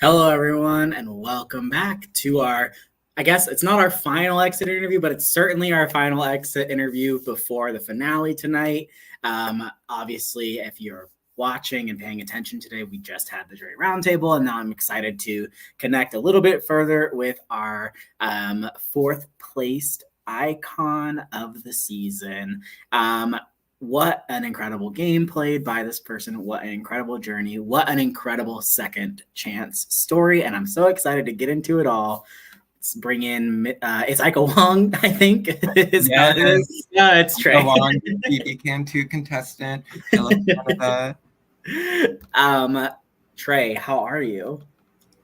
Hello, everyone, and welcome back to I guess it's not our final exit interview, but it's certainly our final exit interview before the finale tonight. Obviously, if you're watching and paying attention today, we just had the jury roundtable, and now I'm excited to connect a little bit further with our fourth placed icon of the season. What an incredible game played by this person. What an incredible journey. What an incredible second chance story. And I'm so excited to get into it all. Let's bring in, it's Ika Wong, I think. Yes. No, it's Trey. Ika Wong, BBH20 contestant. Hello, Canada. Trey, how are you?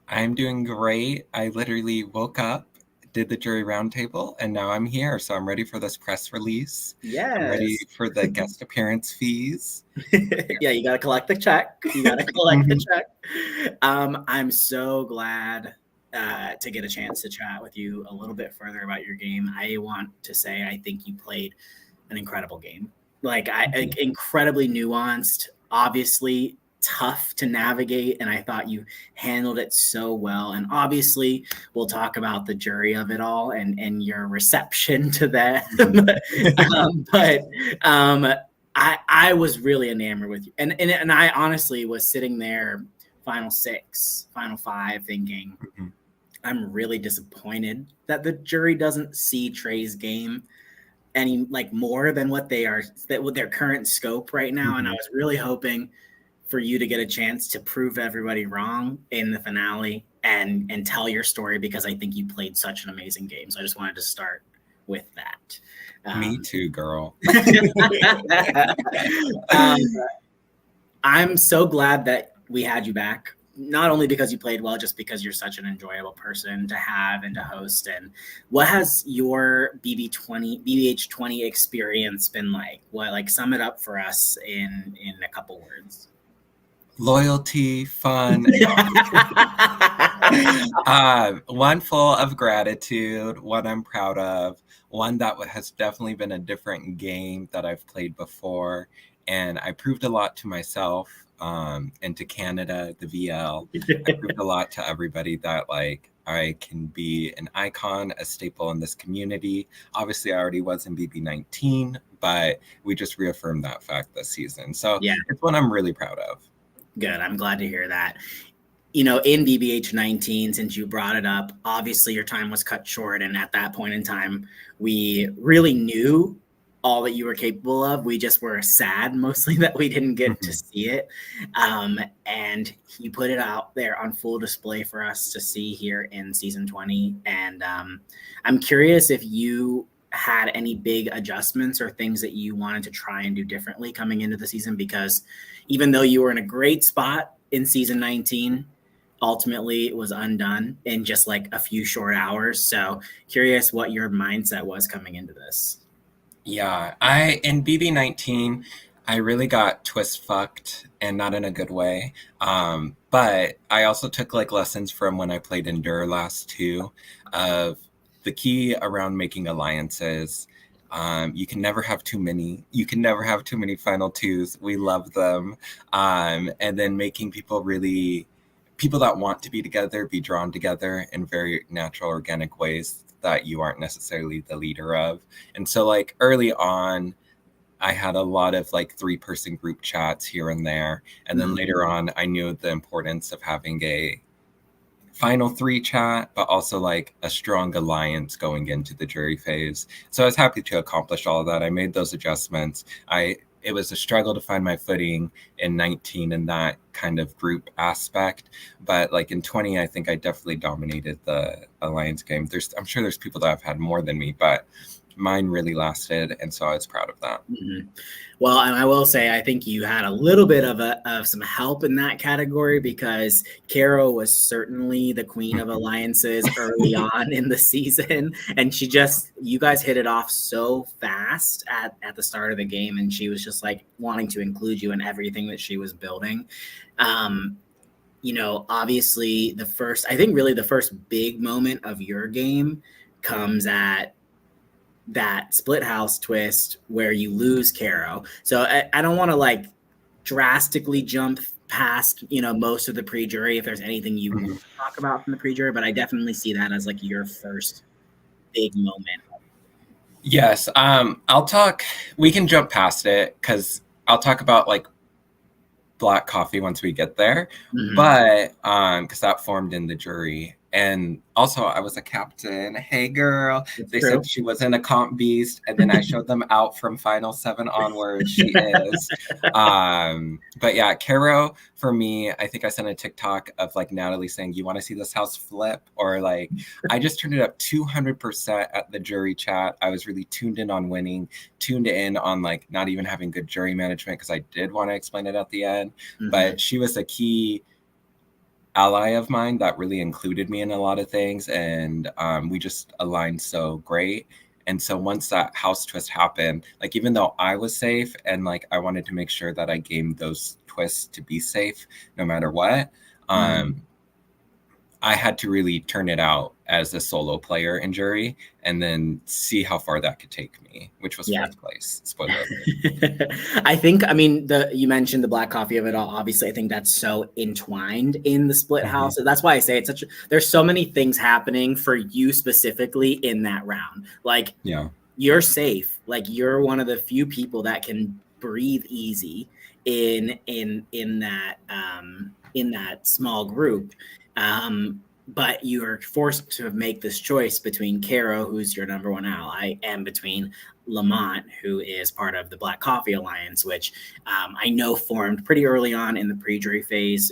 I'm doing great. I literally woke up, did the jury roundtable, and now I'm here. So I'm ready for this press release. Yes. I'm ready for the guest appearance fees. Yeah, you got to collect the check. The check. I'm so glad to get a chance to chat with you a little bit further about your game. I want to say I think you played an incredible game. Incredibly nuanced, obviously tough to navigate, and I thought you handled it so well. And obviously we'll talk about the jury of it all and your reception to that. I was really enamored with you, and I honestly was sitting there final six, final five, thinking I'm really disappointed that the jury doesn't see Trey's game any more than what they are, that with their current scope right now. And I was really hoping for you to get a chance to prove everybody wrong in the finale and tell your story, because I think you played such an amazing game. So I just wanted to start with that. Me too, girl. I'm so glad that we had you back, not only because you played well, just because you're such an enjoyable person to have and to host. And what has your BBH20 experience been like? Sum it up for us in a couple words. Loyalty, fun, one full of gratitude, one I'm proud of, one that has definitely been a different game that I've played before. And I proved a lot to myself and to Canada, the VL. I proved a lot to everybody that I can be an icon, a staple in this community. Obviously, I already was in BB19, but we just reaffirmed that fact this season. So yeah, it's one I'm really proud of. Good. I'm glad to hear that. In BBH19, since you brought it up, obviously your time was cut short. And at that point in time, we really knew all that you were capable of. We just were sad mostly that we didn't get to see it. And you put it out there on full display for us to see here in season 20. And I'm curious if you had any big adjustments or things that you wanted to try and do differently coming into the season, because even though you were in a great spot in season 19, ultimately it was undone in just a few short hours. So curious what your mindset was coming into this. Yeah, in BB19, I really got twist fucked, and not in a good way. But I also took lessons from when I played in Juror last too, of the key around making alliances. You can never have too many. You can never have too many final twos. We love them. And then making people that want to be together, be drawn together in very natural, organic ways that you aren't necessarily the leader of. And so early on, I had a lot of 3-person group chats here and there. And then later on, I knew the importance of having a final 3 chat, but also a strong alliance going into the jury phase. So I was happy to accomplish all of that. I made those adjustments. It was a struggle to find my footing in 19 in that kind of group aspect. But in 20, I think I definitely dominated the alliance game. I'm sure there's people that have had more than me, but mine really lasted. And so I was proud of that. Well, and I will say, I think you had a little bit of some help in that category, because Caro was certainly the queen of alliances early on in the season. And you guys hit it off so fast at the start of the game. And she was just wanting to include you in everything that she was building. Obviously the first big moment of your game comes at that split house twist where you lose Caro. So I don't want to drastically jump past, most of the pre-jury, if there's anything you want to talk about from the pre-jury, but I definitely see that as like your first big moment. Yes. We can jump past it because I'll talk about like black coffee once we get there. But because that formed in the jury. And also I was a captain. Hey girl. They said she wasn't a comp beast. And then I showed them out from final 7 onwards. She is. But yeah, Caro, for me, I think I sent a TikTok of like Natalie saying, you want to see this house flip? Or like, I just turned it up 200% at the jury chat. I was really tuned in on winning, tuned in on like not even having good jury management because I did want to explain it at the end. But she was a key ally of mine that really included me in a lot of things, and we just aligned so great. And so once that house twist happened, like even though I was safe and like I wanted to make sure that I gamed those twists to be safe no matter what, I had to really turn it out as a solo player in jury and then see how far that could take me, which was 4th place. Spoiler alert. I think, you mentioned the black coffee of it all. Obviously, I think that's so entwined in the split house. That's why I say it's there's so many things happening for you specifically in that round. Like, you're safe. Like, you're one of the few people that can breathe easy in that small group. But you are forced to make this choice between Caro, who's your number one ally, and between Lamont, who is part of the Black Coffee Alliance, which I know formed pretty early on in the pre-jury phase,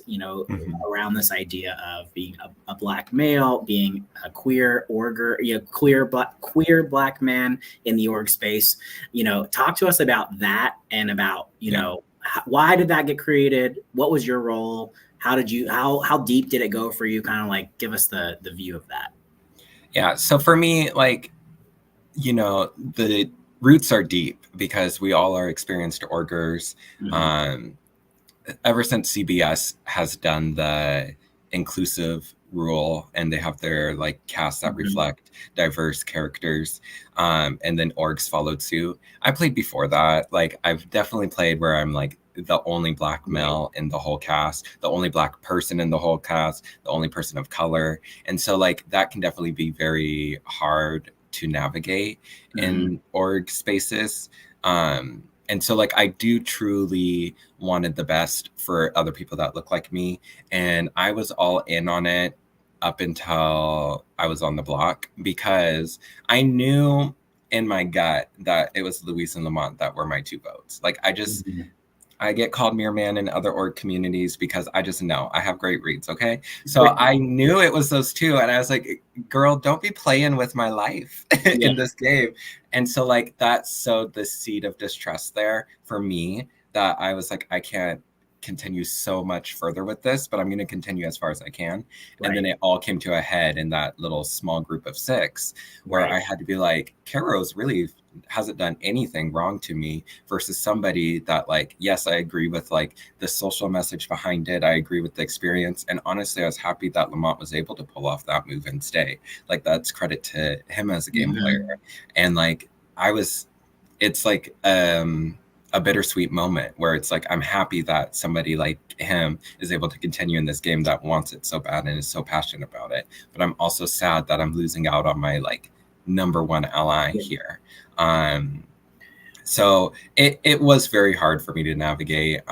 around this idea of being a black male, being a queer queer black man in the org space. Talk to us about that and about, why did that get created? What was your role? How deep did it go for you? Kind of like give us the view of that. Yeah. So for me, like, the roots are deep because we all are experienced orgers. Ever since CBS has done the inclusive rule and they have their like casts that reflect diverse characters, and then orgs followed suit. I played before that. Like I've definitely played where I'm like the only black male in the whole cast, the only black person in the whole cast, the only person of color. And so like that can definitely be very hard to navigate in org spaces. And so like I do truly wanted the best for other people that look like me. And I was all in on it up until I was on the block because I knew in my gut that it was Luis and Lamont that were my 2 votes. Like I just I get called Mirror Man in other org communities because I just know I have great reads. Okay. So I knew it was those 2. And I was like, girl, don't be playing with my life in this game. And so like that sowed the seed of distrust there for me that I was like, I can't continue so much further with this, but I'm going to continue as far as I can. And then it all came to a head in that little small group of 6 where I had to be like, Caro's really hasn't done anything wrong to me versus somebody that like, yes, I agree with like the social message behind it. I agree with the experience. And honestly, I was happy that Lamont was able to pull off that move and stay. Like that's credit to him as a game player. And like, it's like, a bittersweet moment where it's like, I'm happy that somebody like him is able to continue in this game that wants it so bad and is so passionate about it. But I'm also sad that I'm losing out on my like number one ally here. So it was very hard for me to navigate.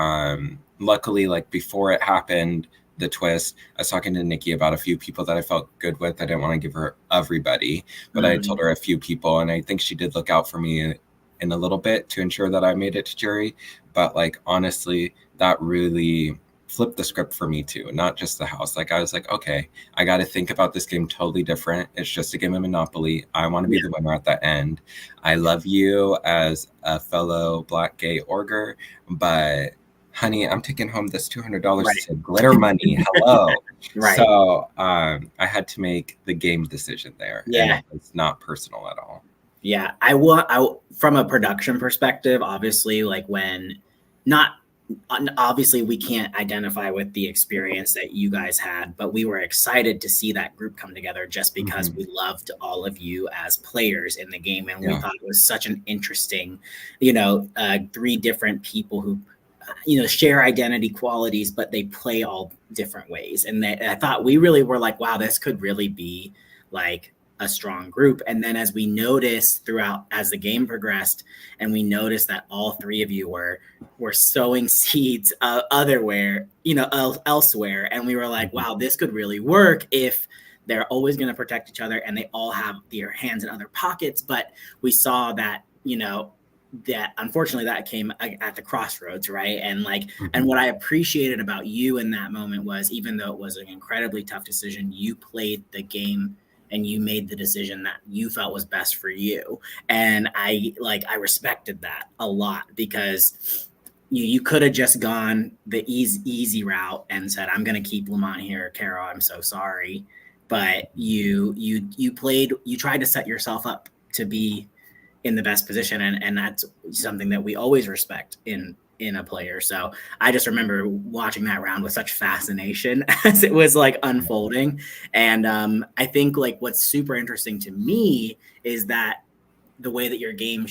Luckily, like before it happened, the twist, I was talking to Nikki about a few people that I felt good with. I didn't want to give her everybody, but I told her a few people, and I think she did look out for me in a little bit to ensure that I made it to jury. But like, honestly, that really flipped the script for me too, not just the house. Like I was like, okay, I got to think about this game totally different. It's just a game of Monopoly. I want to be the winner at the end. I love you as a fellow black gay orger, but honey, I'm taking home this $200 to glitter money. Hello. So I had to make the game decision there. Yeah. And it's not personal at all. Yeah, from a production perspective, obviously, like obviously we can't identify with the experience that you guys had, but we were excited to see that group come together just because we loved all of you as players in the game. And we thought it was such an interesting, 3 different people who share identity qualities, but they play all different ways. And I thought we really were like, wow, this could really be like a strong group. And then as we noticed throughout as the game progressed, and we noticed that all three of you were sowing seeds elsewhere, and we were like, wow, this could really work if they're always going to protect each other and they all have their hands in other pockets. But we saw that that unfortunately that came at the crossroads, right? And and what I appreciated about you in that moment was, even though it was an incredibly tough decision, you played the game and you made the decision that you felt was best for you. And I respected that a lot, because you could have just gone the easy route and said, I'm going to keep Lamont here, Carol, I'm so sorry. But you tried to set yourself up to be in the best position, and that's something that we always respect in a player. So I just remember watching that round with such fascination as it was unfolding. And I think what's super interesting to me is that the way that your game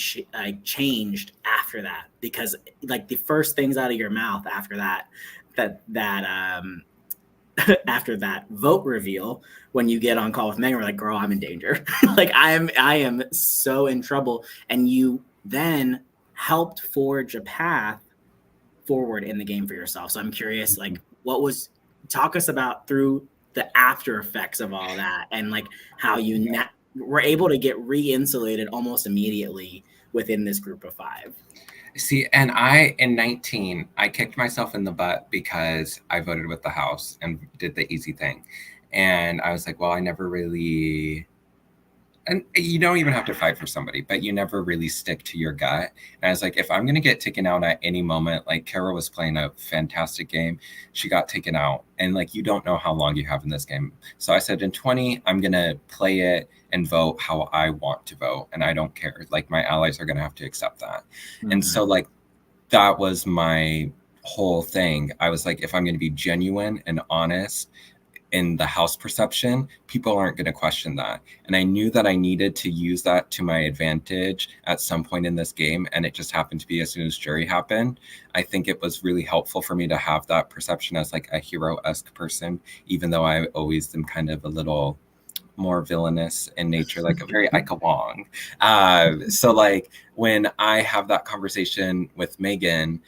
changed after that, because the first things out of your mouth after that after that vote reveal, when you get on call with Megan, we're like, girl, I'm in danger. I am so in trouble. And you then helped forge a path forward in the game for yourself. So I'm curious, talk us about through the after effects of all that, and how you were able to get re-insulated almost immediately within this group of 5. See, and in 19, I kicked myself in the butt because I voted with the House and did the easy thing. And I was like, well, I never really, and you don't even have to fight for somebody, but you never really stick to your gut. And I was like, if I'm going to get taken out at any moment, Kara was playing a fantastic game. She got taken out, and you don't know how long you have in this game. So I said, in 20, I'm going to play it and vote how I want to vote. And I don't care. My allies are going to have to accept that. Mm-hmm. And so that was my whole thing. I was like, if I'm going to be genuine and honest in the House perception, people aren't going to question that. And I knew that I needed to use that to my advantage at some point in this game. And it just happened to be as soon as jury happened. I think it was really helpful for me to have that perception as a hero-esque person, even though I always am kind of a little more villainous in nature, a very Ika Wong. So when I have that conversation with Megan,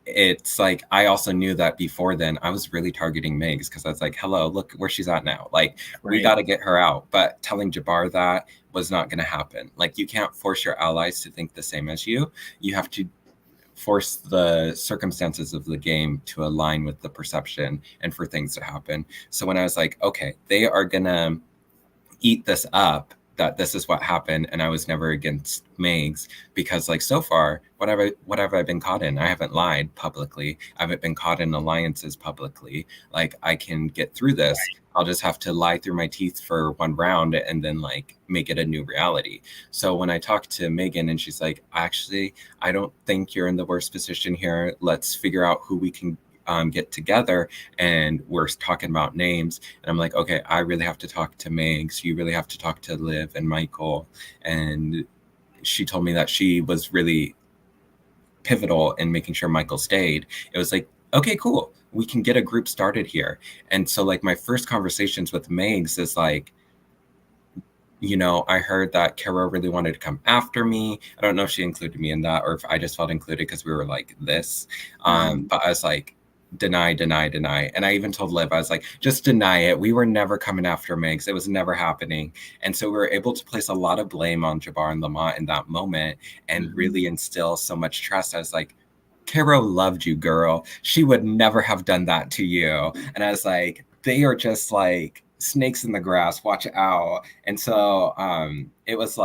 it's I also knew that before then I was really targeting Megs, because I was like, hello, look where she's at now. Right. We got to get her out. But telling Jabbar that was not going to happen. You can't force your allies to think the same as you. You have to force the circumstances of the game to align with the perception and for things to happen. So when I was like, okay, they are going to eat this up, that this is what happened, and I was never against Megs, because so far, what have I been caught in? I haven't lied publicly. I haven't been caught in alliances publicly. I can get through this. Right. I'll just have to lie through my teeth for one round and then make it a new reality. So when I talked to Megan and she's like, actually, I don't think you're in the worst position here. Let's figure out who we can get together, and we're talking about names, and I'm like, okay, I really have to talk to Megs, you really have to talk to Liv and Michael. And she told me that she was really pivotal in making sure Michael stayed. It was okay, cool, we can get a group started here. And so my first conversations with Megs is I heard that Kara really wanted to come after me. I don't know if she included me in that or if I just felt included because we were this. But I was deny. And I even told Liv, I was just deny it. We were never coming after Megs. It was never happening. And so we were able to place a lot of blame on Jabbar and Lamont in that moment and really instill so much trust. I was Caro loved you, girl. She would never have done that to you. And I was they are just snakes in the grass. Watch out. And so it was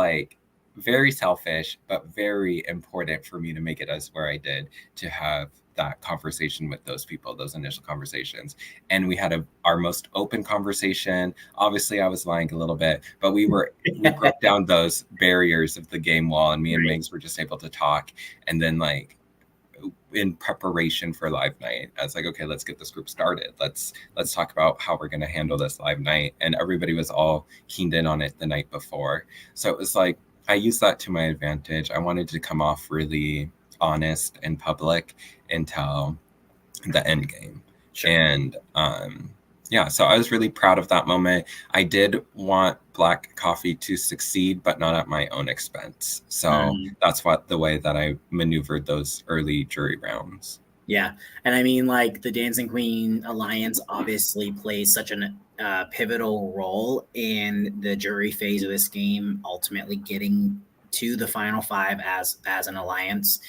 very selfish, but very important for me to make it as where I did, to have that conversation with those people, those initial conversations. And we had our most open conversation. Obviously, I was lying a little bit, but we broke down those barriers of the game wall, and me and Megs were just able to talk. And then in preparation for live night, I was okay, let's get this group started. Let's talk about how we're going to handle this live night. And everybody was all keened in on it the night before. So it was I used that to my advantage. I wanted to come off really honest and public until the end game. Sure. And yeah, so I was really proud of that moment. I did want Black Coffee to succeed, but not at my own expense. So that's the way that I maneuvered those early jury rounds. Yeah. And I mean, like, the Dancing Queen Alliance obviously plays such a pivotal role in the jury phase of this game, ultimately getting to the final five as an alliance.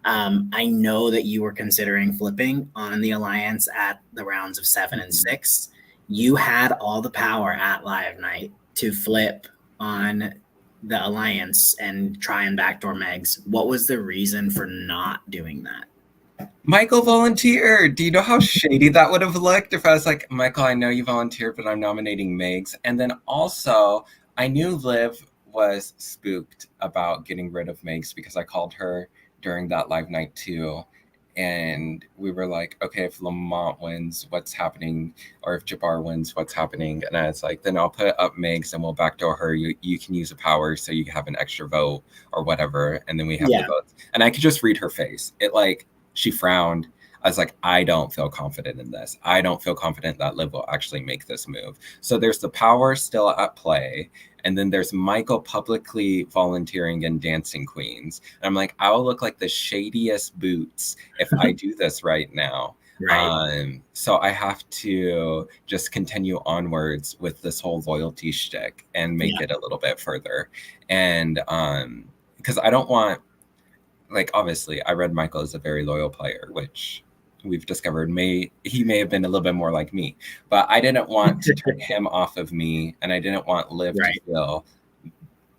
I know that you were considering flipping on the alliance at the rounds of 7 and 6. You had all the power at Live Night to flip on the alliance and try and backdoor Megs. What was the reason for not doing that? Michael volunteered. Do you know how shady that would have looked if I was like, Michael, I know you volunteered, but I'm nominating Megs. And then also, I knew Liv was spooked about getting rid of Megs because I called her during that Live Night too. And we were like, okay, if Lamont wins, what's happening? Or if Jabbar wins, what's happening? And I was like, then I'll put up Megs and we'll backdoor her. You can use a power so you have an extra vote or whatever. And then we have the votes. And I could just read her face. She frowned. I was like, I don't feel confident in this. I don't feel confident that Liv will actually make this move. So there's the power still at play. And then there's Michael publicly volunteering in Dancing Queens. And I'm like, I will look like the shadiest boots if I do this right now. Right. So I have to just continue onwards with this whole loyalty shtick and make it a little bit further. And because I don't want, like, obviously, I read Michael as a very loyal player, which we've discovered he may have been a little bit more like me. But I didn't want to turn him off of me, and I didn't want Liv to feel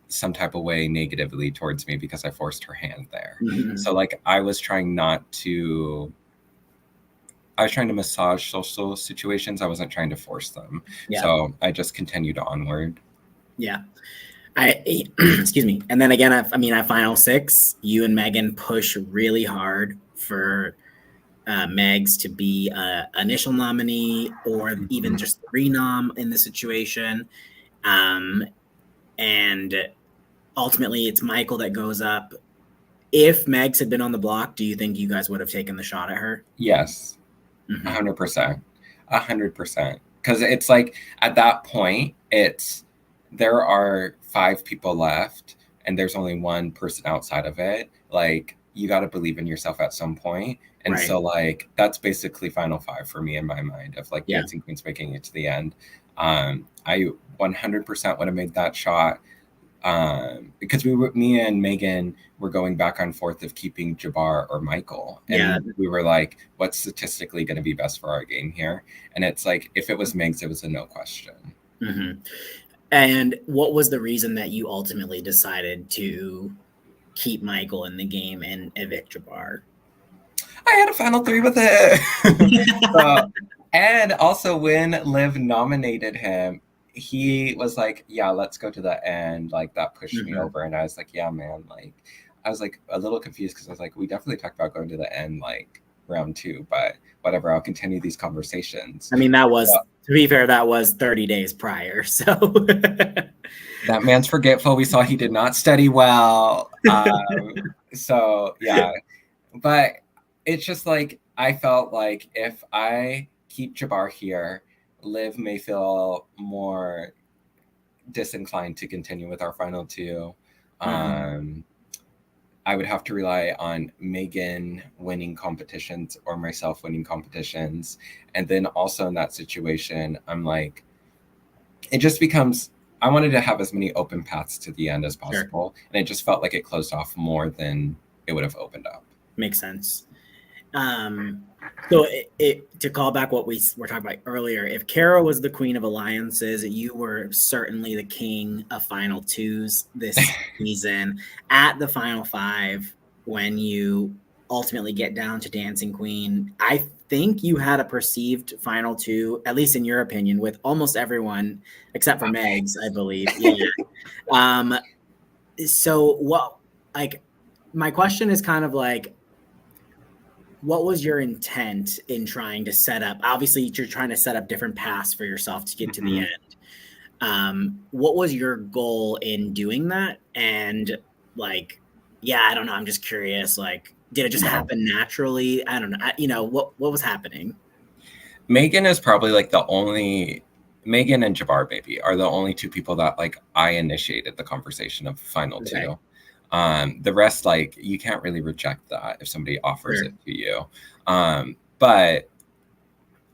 some type of way negatively towards me because I forced her hand there. Mm-hmm. So, like, I was trying to massage social situations. I wasn't trying to force them. Yeah. So I just continued onward. Yeah. Excuse me. And then again, at Final Six, you and Megan push really hard for Megs to be an initial nominee or even just renom in the situation. And ultimately, it's Michael that goes up. If Megs had been on the block, do you think you guys would have taken the shot at her? Yes, 100%. 100%. Because it's like, at that point, there are 5 people left and there's only one person outside of it. Like, you got to believe in yourself at some point. And so, like, that's basically Final 5 for me in my mind of, like, Dancing Queens making it to the end. I 100% would have made that shot because me and Megan were going back and forth of keeping Jabbar or Michael. And we were like, what's statistically going to be best for our game here? And it's like, if it was Megs, it was a no question. Mm-hmm. And what was the reason that you ultimately decided to keep Michael in the game and evict Jabbar? I had a final 3 with it. And also when Liv nominated him, he was like, yeah, let's go to the end. Like, that pushed me over. And I was like, yeah, man. Like, I was like a little confused because I was like, we definitely talked about going to the end, like, round 2, but whatever, I'll continue these conversations. I mean, that was, to be fair, that was 30 days prior. So that man's forgetful. We saw he did not study well. So yeah, but it's just like, I felt like if I keep Jabbar here, Liv may feel more disinclined to continue with our final 2. I would have to rely on Megan winning competitions or myself winning competitions. And then also in that situation, I'm like, it just becomes, I wanted to have as many open paths to the end as possible. Sure. And it just felt like it closed off more than it would have opened up. Makes sense. So to call back what we were talking about earlier, if Kara was the queen of alliances, you were certainly the king of final 2s this season. At the final 5, when you ultimately get down to Dancing Queen, I think you had a perceived final 2, at least in your opinion, with almost everyone except for Megs, I believe. Yeah. So what, like, my question is kind of like, what was your intent in trying to set up? Obviously, you're trying to set up different paths for yourself to get to the end. What was your goal in doing that? And, like, yeah, I don't know. I'm just curious. Like, Did it just No. happen naturally? I don't know. What was happening? Megan is probably like the only Megan and Jabbar Baby are the only two people that like I initiated the conversation of final Okay, two. The rest, like, you can't really reject that if somebody offers sure. it to you. But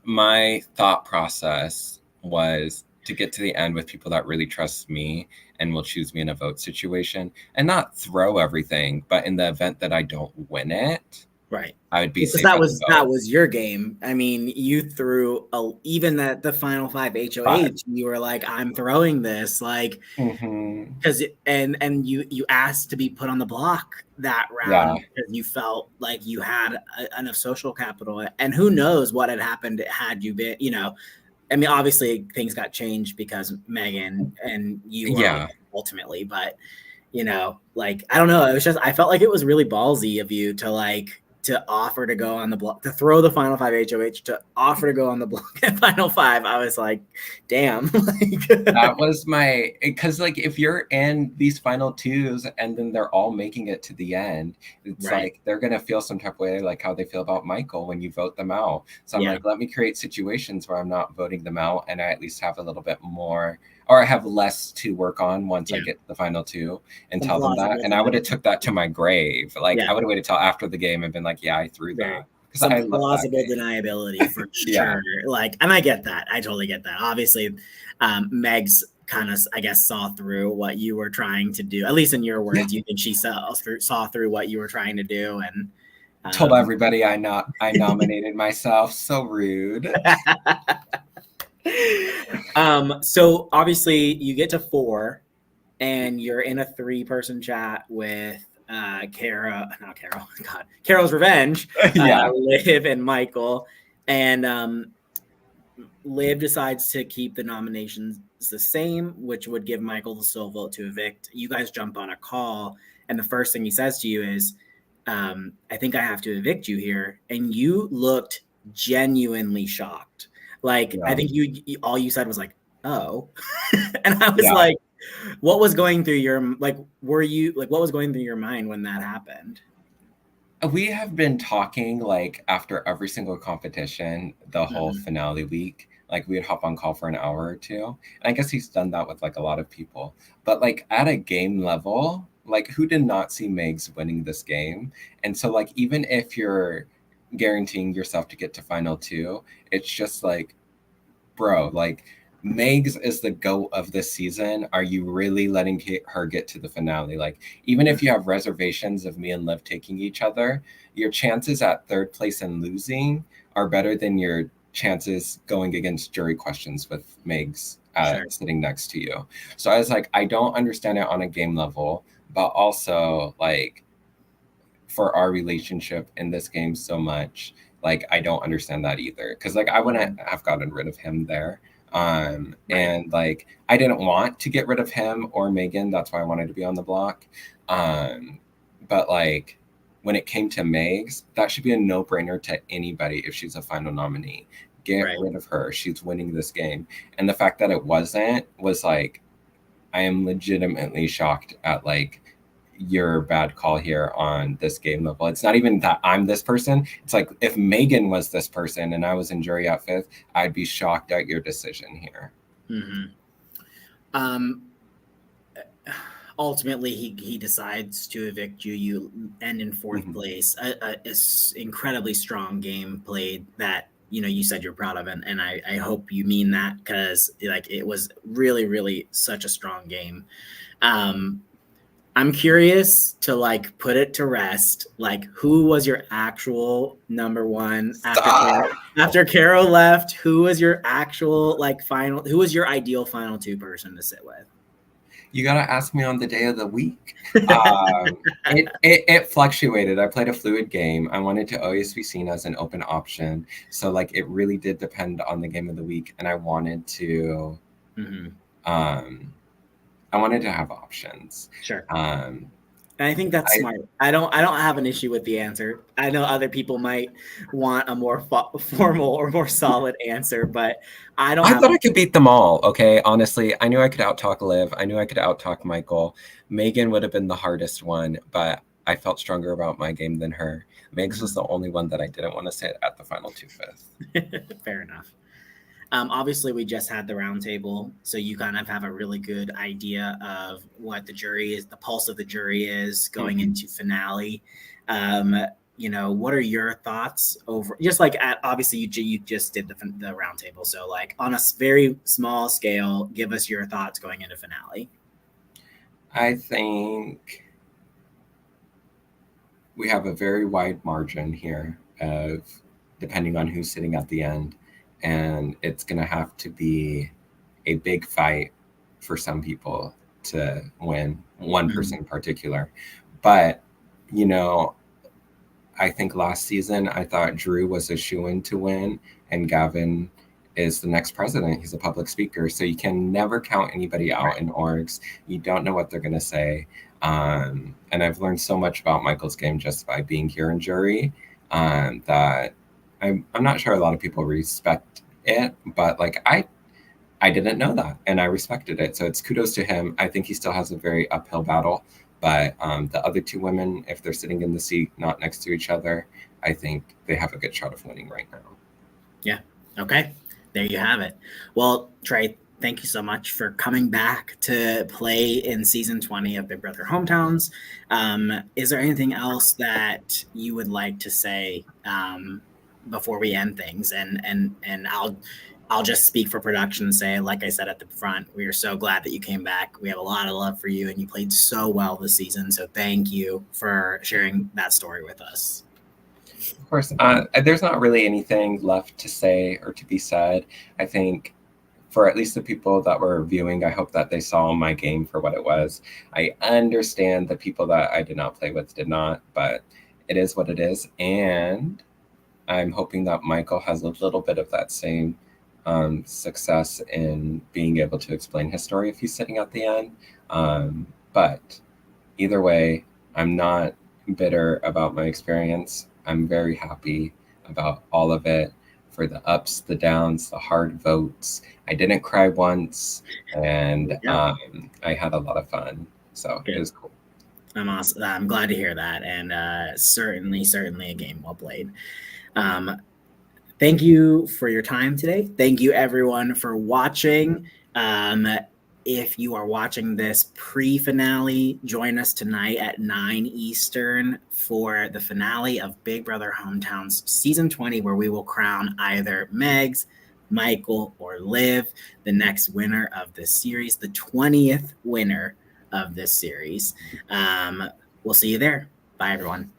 my thought process was to get to the end with people that really trust me and will choose me in a vote situation and not throw everything, but in the event that I don't win it, Right. I would be Because safe at the that vote. was your game. I mean, you threw even at the final five Five. HOH, you were like, I'm throwing this, like, Mm-hmm. because you asked to be put on the block that Yeah. round because you felt like you had enough social capital, and who knows what had happened had you been, I mean, obviously things got changed because Megan and you were Yeah. ultimately, but like, I don't know. It was just, I felt like it was really ballsy of you to offer to go on the block, to throw the final five HOH, to offer to go on the block at final five. I was like, damn. That was my, because like if you're in these final twos and then they're all making it to the end, it's Right. like they're gonna feel some type of way like how they feel about Michael when you vote them out. So I'm Yeah. like, let me create situations where I'm not voting them out and I at least have a little bit more, or I have less to work on once I Yeah. get to the final two and Some tell them that. plausible And I would have took that to my grave. Like Yeah. I would have waited till after the game and been like, yeah, I threw Very that because some I love that plausible game. deniability for Yeah. sure. Like, and I get that. I totally get that. Obviously, Meg's kind of, I guess, saw through what you were trying to do. At least in your Yeah. words, you think she saw through what you were trying to do, and Told everybody I nominated myself. So rude. so obviously you get to four, and you're in a three-person chat with not Carol, God, Carol's Revenge, Yeah. Liv and Michael, and Liv decides to keep the nominations the same, which would give Michael the sole vote to evict. You guys jump on a call, and the first thing he says to you is, I think I have to evict you here. And you looked genuinely shocked. Like, I Yeah. think all you said was like, oh. And I was Yeah. like, what was going through what was going through your mind when that happened? We have been talking like after every single competition, the whole Mhm. finale week. Like we'd hop on call for an hour or two. And I guess he's done that with like a lot of people. But like at a game level, like who did not see Megs winning this game? And so like even if you're guaranteeing yourself to get to final two, it's just like, bro, like Megs is the GOAT of this season. Are you really letting her get to the finale? Like, even if you have reservations of me and Liv taking each other, your chances at third place and losing are better than your chances going against jury questions with Megs Sure. sitting next to you. So I was like, I don't understand it on a game level, but also like for our relationship in this game so much, like I don't understand that either, because like I wouldn't have gotten rid of him there. Right. And like I didn't want to get rid of him or Megan, that's why I wanted to be on the block. um but like when it came to Megs, that should be a no-brainer to anybody. If she's a final nominee, get Right. rid of her, she's winning this game. And the fact that it wasn't was like, I am legitimately shocked at like your bad call here on this game level. It's not even that I'm this person. It's like if Megan was this person and I was in jury at fifth, I'd be shocked at your decision here. Mm-hmm. Um, Ultimately, he decides to evict you. You end in 4th Mm-hmm. place. A incredibly strong game played that you said you're proud of, and I hope you mean that, because like it was really really such a strong game. Um, I'm curious to like put it to rest. Like, who was your actual number one Stop! After Carol left? Who was your actual like final? Who was your ideal final two person to sit with? You gotta ask me on the day of the week. It fluctuated. I played a fluid game. I wanted to always be seen as an open option. So like it really did depend on the game of the week. And Mm-hmm. um I wanted to have options. Sure. Um And I think that's I smart. I don't have an issue with the answer. I know other people might want a more formal or more solid answer, but I don't I have thought an I could beat them all, okay? Honestly, I knew I could outtalk Liv. I knew I could outtalk Michael. Megan would have been the hardest one, but I felt stronger about my game than her. Megs was the only one that I didn't want to sit at the final 2/5. Fair enough. Obviously, we just had the roundtable, so you kind of have a really good idea of what the jury is, the pulse of the jury is going into finale. What are your thoughts over? Just like obviously, you just did the roundtable, so like on a very small scale, give us your thoughts going into finale. I think we have a very wide margin here of depending on who's sitting at the end. And it's going to have to be a big fight for some people to win, one person in particular. But, I think last season I thought Drew was a shoo-in to win, and Gavin is the next president. He's a public speaker. So you can never count anybody out in orgs. You don't know what they're going to say. And I've learned so much about Michael's game just by being here in jury that I'm not sure a lot of people respect it, but like I didn't know that and I respected it. So it's kudos to him. I think he still has a very uphill battle, but the other two women, if they're sitting in the seat, not next to each other, I think they have a good shot of winning right now. Yeah. Okay. There you have it. Well, Trey, thank you so much for coming back to play in season 20 of Big Brother Hometowns. Is there anything else that you would like to say before we end things? And I'll just speak for production and say, like I said at the front, we are so glad that you came back. We have a lot of love for you, and you played so well this season. So thank you for sharing that story with us. Of course, there's not really anything left to say or to be said. I think for at least the people that were viewing, I hope that they saw my game for what it was. I understand the people that I did not play with did not, but it is what it is. And I'm hoping that Michael has a little bit of that same success in being able to explain his story if he's sitting at the end. But either way, I'm not bitter about my experience. I'm very happy about all of it, for the ups, the downs, the hard votes. I didn't cry once, and I had a lot of fun. So it was cool. I'm glad to hear that, and certainly a game well played. Thank you for your time today. Thank you, everyone, for watching. If you are watching this pre-finale, join us tonight at 9 Eastern for the finale of Big Brother Hometowns Season 20, where we will crown either Megs, Michael, or Liv the next winner of this series, the 20th winner of this series. We'll see you there. Bye, everyone.